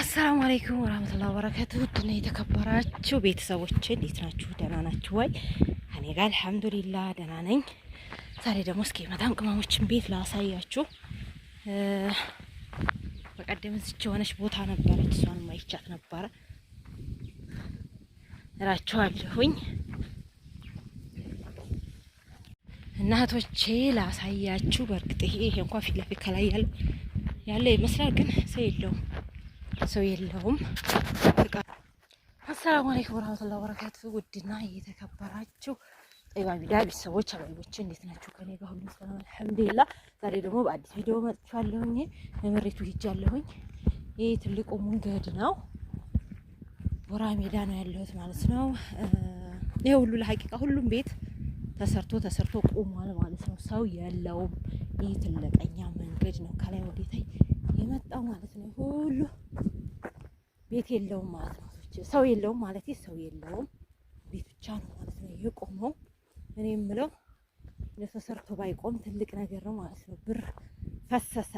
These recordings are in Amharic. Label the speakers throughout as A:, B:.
A: አሰላሙ አለይኩም ወራህመቱላሂ ወበረካቱሁ። ውድና የተከበራችሁ ቤተሰቦቼ እንዴት ናችሁ? ደህና ናችሁ ወይ? እኔ ጋር አልሐምዱሊላህ ደህና ነኝ። ዛሬ ደግሞ እስኪ መዳም ቅመሞችን ቤት ላሳያችሁ። በቀደም እዚች የሆነች ቦታ ነበረች፣ እሷን ማይቻት ነበረ እላችኋለሁኝ። እናቶቼ ላሳያችሁ። በእርግጥ ይሄ እንኳን ፊት ለፊት ከላይ ያለ ይመስላል፣ ግን ሰው የለውም። አሰላሙ አለይኩም ወራህመቱላሂ ወበረካቱሁ። ውድና የተከበራችሁ ጠይባ ሚዲያ ቤተሰቦች አባይቦቼ እንዴት ናችሁ? ከኔ ጋር ሁሉ ሰላም አልሐምዱሊላህ። ዛሬ ደግሞ በአዲስ ቪዲዮ መጥቻለሁኝ። መሬቱ ሂጃለሁኝ። ይሄ ትልቁ መንገድ ነው፣ ቦራ ሜዳ ነው ያለሁት ማለት ነው። ይሄ ሁሉ ለሐቂቃ ሁሉም ቤት ተሰርቶ ቆሟል ማለት ነው። ሰው የለውም። ይሄ ትልቀኛ መንገድ ነው ከላይ ወዴታ የመጣው ማለት ነው። ሁሉ ቤት የለውም ማለት ነው። ሰው የለውም ማለት ሰው የለውም፣ ቤት ብቻ ነው ማለት ነው የቆመው። እኔ የምለው ለተሰርቶ ባይቆም ትልቅ ነገር ነው ማለት ነው። ብር ፈሰሰ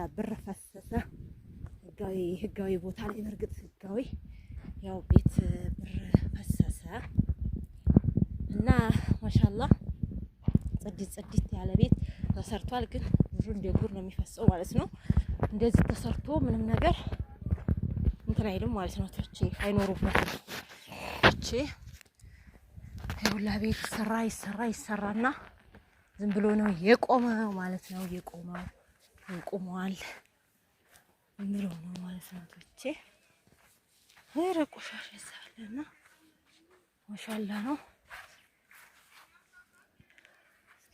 A: ህጋዊ ቦታ ላይ በርግጥ ህጋዊ ያው ቤት ብር ፈሰሰ እና ማሻአላህ ጽድት ያለ ቤት ተሰርቷል። ግን ብሩ እንደ ጉር ነው የሚፈሰው ማለት ነው። እንደዚህ ተሰርቶ ምንም ነገር እንትን አይልም ማለት ነው። ተቼ አይኖሩበትም። እቺ ሁላ ቤት ይሰራና ዝም ብሎ ነው የቆመው ማለት ነው። ቆሟል ዝም ብሎ ነው ማለት ነው። ተቼ ቆሻሻ ይሳለና ማሻአላህ ነው።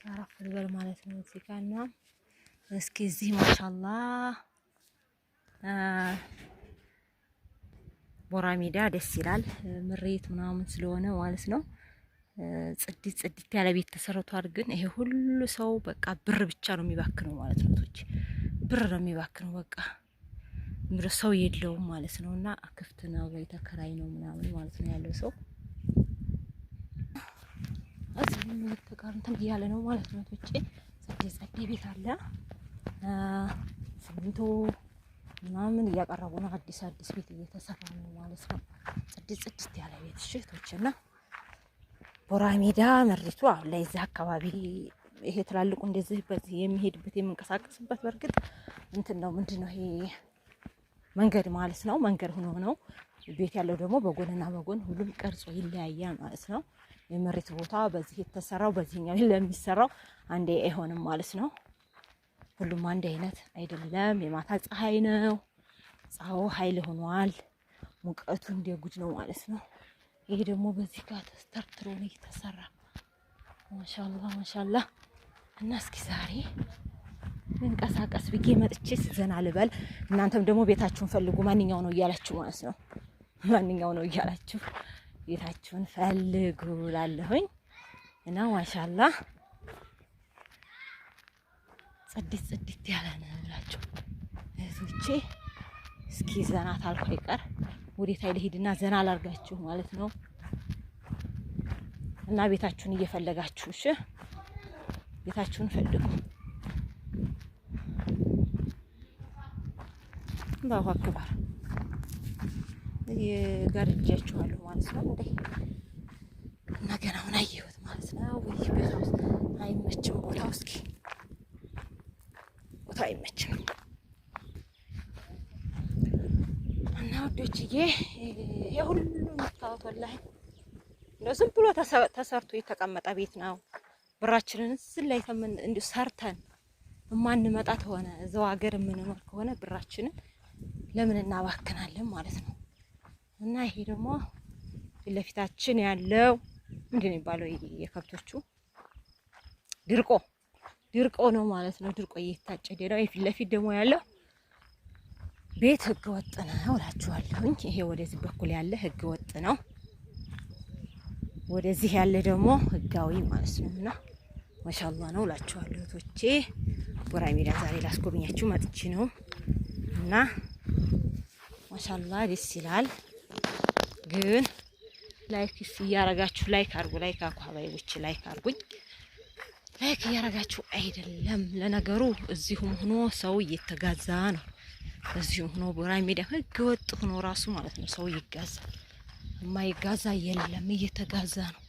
A: አራፍ ልበል ማለት ነው። እዚህ ጋር ነው። እስኪ እዚህ ማሻአላህ ቦራ ሜዳ ደስ ይላል። ምሬት ምናምን ስለሆነ ማለት ነው። ጽድት ያለ ቤት ተሰርቷል። ግን ይሄ ሁሉ ሰው በቃ ብር ብቻ ነው የሚባክነው ማለት ነው። ብር ነው የሚባክነው በቃ ምሮ ሰው የለውም ማለት ነው። እና ክፍት ነው ወይ ተከራይ ነው ምናምን ማለት ነው ያለው ሰው አሁን ተቃርንተን እያለ ነው ማለት ነው። ጽድ ቤት አለ። ሲሚንቶ ምናምን እያቀረቡ ነው። አዲስ ቤት እየተሰራ ነው ማለት ነው። ጽድት ያለ ቤት ሽቶችና ቦራ ሜዳ መሬቱ አሁን ላይ እዚህ አካባቢ ይሄ ትላልቁ እንደዚህ በዚህ የሚሄድበት የምንቀሳቀስበት በርግጥ እንትን ነው ምንድነው ይሄ መንገድ ማለት ነው። መንገድ ሆኖ ነው። ቤት ያለው ደግሞ በጎንና በጎን ሁሉም ቀርጾ ይለያያል ማለት ነው። የመሬት ቦታ በዚህ የተሰራው በዚህኛው ለሚሰራው አንዴ አይሆንም ማለት ነው። ሁሉም አንድ አይነት አይደለም። የማታ ፀሐይ ነው። ፀሐዩ ኃይል ሆኗል። ሙቀቱ እንደ ጉድ ነው ማለት ነው። ይሄ ደግሞ በዚህ ጋር ተስተርትሮ ነው የተሰራ። ማሻአላህ እና እስኪ ዛሬ እንቀሳቀስ ብዬ መጥቼ ዘና ልበል። እናንተም ደግሞ ቤታችሁን ፈልጉ። ማንኛው ነው እያላችሁ ማለት ነው። ማንኛው ነው እያላችሁ ቤታችሁን ፈልጉ ላለሁኝ እና ማሻአላህ ጽድት ያለ ነው ብላችሁ እህቶቼ። እስኪ ዘና ታልኩ አይቀር ወዴታ ልሂድና ዘና ላርጋችሁ ማለት ነው። እና ቤታችሁን እየፈለጋችሁ እሺ፣ ቤታችሁን ፈልጉ። አላሁ አክበር ጋርጃችኋለሁ ማለት ነው። እና ገና ምን አየሁት ማለት ነው። ወይ ቦታው አይመችም። ቦታው እስኪ ቦታው አይመችም። እና ወዶችዬ ይሄ ሁሉ የምታዩት ወላሂ እንደው ዝም ብሎ ተሰርቶ የተቀመጠ ቤት ነው። ብራችንን እዚህ ላይ እንዲሁ ሰርተን የማንመጣ ከሆነ እዛው ሀገር የምንኖር ከሆነ ብራችንን ለምን እናባክናለን ማለት ነው። እና ይሄ ደግሞ ለፊታችን ያለው ምንድን ነው የሚባለው? የከብቶቹ ድርቆ ነው ማለት ነው። ድርቆ እየታጨደ ነው። የፊት ለፊት ደግሞ ያለው ቤት ህገ ወጥ ነው እላችኋለሁኝ። ይሄ ወደዚህ በኩል ያለ ህገ ወጥ ነው። ወደዚህ ያለ ደግሞ ህጋዊ ማለት ነው። እና ማሻአላህ ነው እላችኋለሁ እህቶቼ። ቦራ ሜዳ ዛሬ ላስጎብኛችሁ መጥቼ ነው እና ማሻአላህ ደስ ይላል። ግን ላይክ እያረጋችሁ ላይክ አኳባይዎች ላይክ አርጉኝ። ላይክ እያረጋችሁ አይደለም። ለነገሩ እዚሁም ሆኖ ሰው እየተጋዛ ነው። እዚሁ ሆኖ ቦራይ ሜዳ ህገ ወጥ ሆኖ ራሱ ማለት ነው ሰው ይጋዛል። የማይጋዛ የለም እየተጋዛ ነው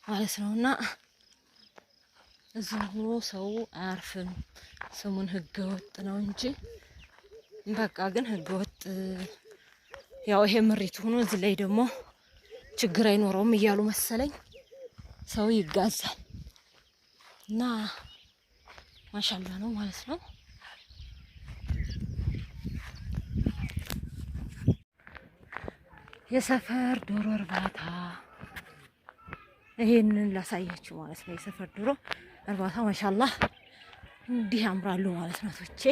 A: ማለት ነውና እዚሁ ሆኖ ሰው አያርፍም። ስሙን ህገ ወጥ ነው እንጂ በቃ ግን ህገ ወጥ ያው ይሄ ምሪት ሆኖ እዚህ ላይ ደግሞ ችግር አይኖረውም እያሉ መሰለኝ ሰው ይጋዛል እና ማሻአላ ነው ማለት ነው። የሰፈር ዶሮ እርባታ ይሄንን ላሳያችሁ ማለት ነው። የሰፈር ዶሮ እርባታ ማሻአላ እንዲህ ያምራሉ ማለት ነው። ቶቼ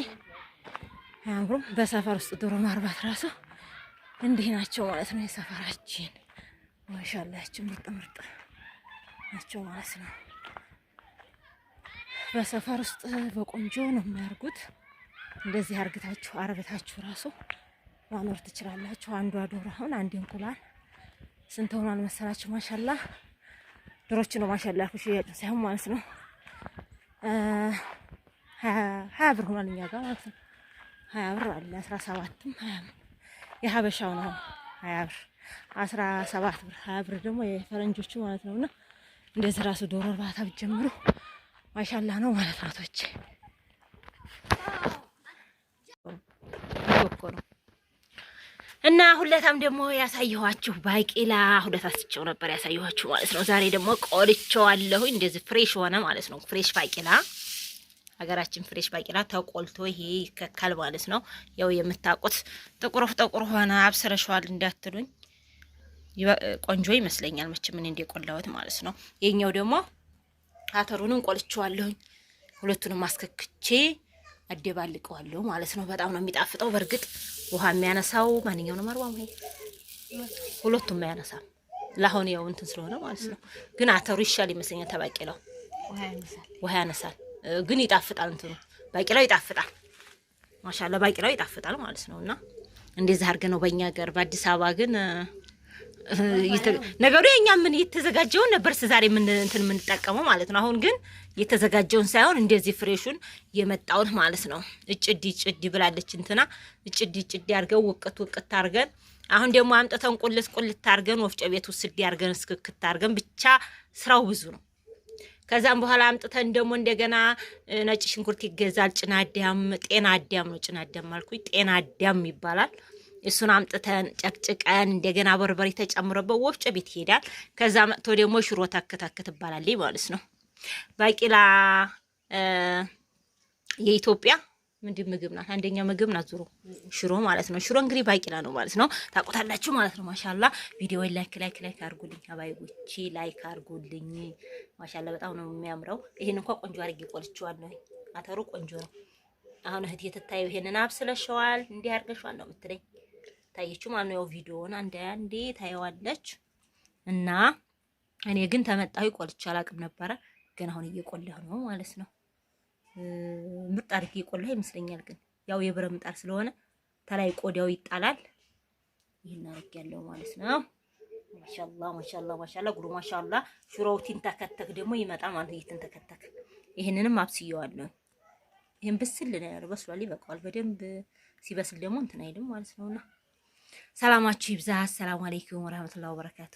A: አያምሩም? በሰፈር ውስጥ ዶሮ ማርባት ራሱ እንዲህ ናቸው ማለት ነው። የሰፈራችን ማሻአላ ምርጥ ምርጥ ናቸው ማለት ነው። በሰፈር ውስጥ በቆንጆ ነው የሚያርጉት። እንደዚህ አርግታችሁ አርብታችሁ ራሱ ማኖር ትችላላችሁ። አንዷ ዶሮ አሁን አንድ እንቁላል ስንት ሆኗል መሰላችሁ? ማሻአላ ዶሮች ነው ማሻአላ ሽያጭ ሳይሆን ማለት ነው 20 ብር ሆኗል እኛ ጋር ማለት ነው። 20 ብር አለ 17ም 20 የሀበሻው ነው 20 ብር 17 ብር 20 ብር ደግሞ የፈረንጆቹ ማለት ነውና እንደዚህ ራሱ ዶሮ እርባታ ብትጀምሩ ማሻአላ ነው ማለት ነው። ቶቼ እና ሁለታም ደግሞ ያሳየኋችሁ ባቄላ ሁለት አስቸው ነበር ያሳየኋችሁ ማለት ነው። ዛሬ ደግሞ ቆልቼዋለሁ እንደዚህ ፍሬሽ ሆነ ማለት ነው። ፍሬሽ ባቄላ ሀገራችን ፍሬሽ ባቄላ ተቆልቶ ይሄ ይከካል ማለት ነው። ያው የምታውቁት ጥቁር ሆነ አብስረሽዋል እንዳትሉኝ፣ ቆንጆ ይመስለኛል መቼም ምን እንደቆላሁት ማለት ነው። የኛው ደግሞ አተሩንም ቆልቼዋለሁኝ ሁለቱንም ማስከክቼ አደባልቀዋለሁ ማለት ነው። በጣም ነው የሚጣፍጠው። በርግጥ ውሃ የሚያነሳው ማንኛው ነው ማርዋም ይሄ ሁለቱም ያነሳል። ለአሁን ያው እንትን ስለሆነ ማለት ነው። ግን አተሩ ይሻል ይመስለኛል ተባቄላው ውሃ ያነሳል። ግን ይጣፍጣል። እንትኑ ባቄላው ይጣፍጣል። ማሻአላ ባቄላው ይጣፍጣል ማለት ነውና እንደዚህ አድርገ ነው በእኛ ሀገር። በአዲስ አበባ ግን ነገሩ የኛ ምን የተዘጋጀውን ነበር ዛሬ ምን እንትን የምንጠቀመው ማለት ነው። አሁን ግን የተዘጋጀውን ሳይሆን እንደዚህ ፍሬሹን የመጣውን ማለት ነው። እጭዲ ብላለች እንትና እጭዲ አድርገው ውቅት አድርገን አሁን ደግሞ አምጥተን ቁልት አድርገን ወፍጮ ቤት ውስጥ አድርገን እስክክት አድርገን ብቻ ስራው ብዙ ነው። ከዛም በኋላ አምጥተን ደግሞ እንደገና ነጭ ሽንኩርት ይገዛል። ጤና አዳም ነው ጭና አዳም ማልኩኝ ጤና አዳም ይባላል። እሱን አምጥተን ጨቅጭቀን እንደገና በርበሬ ተጨምሮበት ወፍጮ ቤት ይሄዳል። ከዛ መጥቶ ደግሞ ሽሮ ታከታከት ይባላል ማለት ነው። ባቄላ የኢትዮጵያ ምንድን ምግብ ናት? አንደኛ ምግብ ናት ዙሮ ሽሮ ማለት ነው። ሽሮ እንግዲህ ባቄላ ነው ማለት ነው። ታውቁታላችሁ ማለት ነው። ማሻአላ ቪዲዮ ላይክ አድርጉልኝ አባይቦቼ፣ ላይክ አድርጉልኝ። ማሻአላ በጣም ነው የሚያምረው። ይሄን እንኳን ቆንጆ አድርጌ ቆልቼዋለሁ። አተሩ ቆንጆ ነው። አሁን እህት የተታየው ይሄንን አብስለሽዋል እንዲህ አድርገሽዋል ነው የምትለኝ። ታየችው ማለት ነው። ያው ቪዲዮውን አንዴ ታየዋለች እና እኔ ግን ተመጣሁ ቆልቼ አላቅም ነበረ። ግን አሁን እየቆላሁ ነው ማለት ነው። ምርጥ አድርጌ እየቆላሁ ይመስለኛል። ግን ያው የብረት ምጣድ ስለሆነ ተላይ ቆዳው ይጣላል። ይሄን አድርጌያለሁ ማለት ነው። ማሻአላ ጉሩ ማሻአላ። ሽሮው ትንተከተክ ደግሞ ይመጣል ማለት ይተንተከተክ። ይሄንንም አብስየዋለሁ። ይሄን ብስል ነው ያለው። በስሏል፣ ይበቃዋል። በደንብ ሲበስል ደግሞ እንትን አይልም ማለት ነውና ሰላማችሁ ይብዛ። ሰላም አለይኩም ወራህመቱላሂ ወበረካቱ።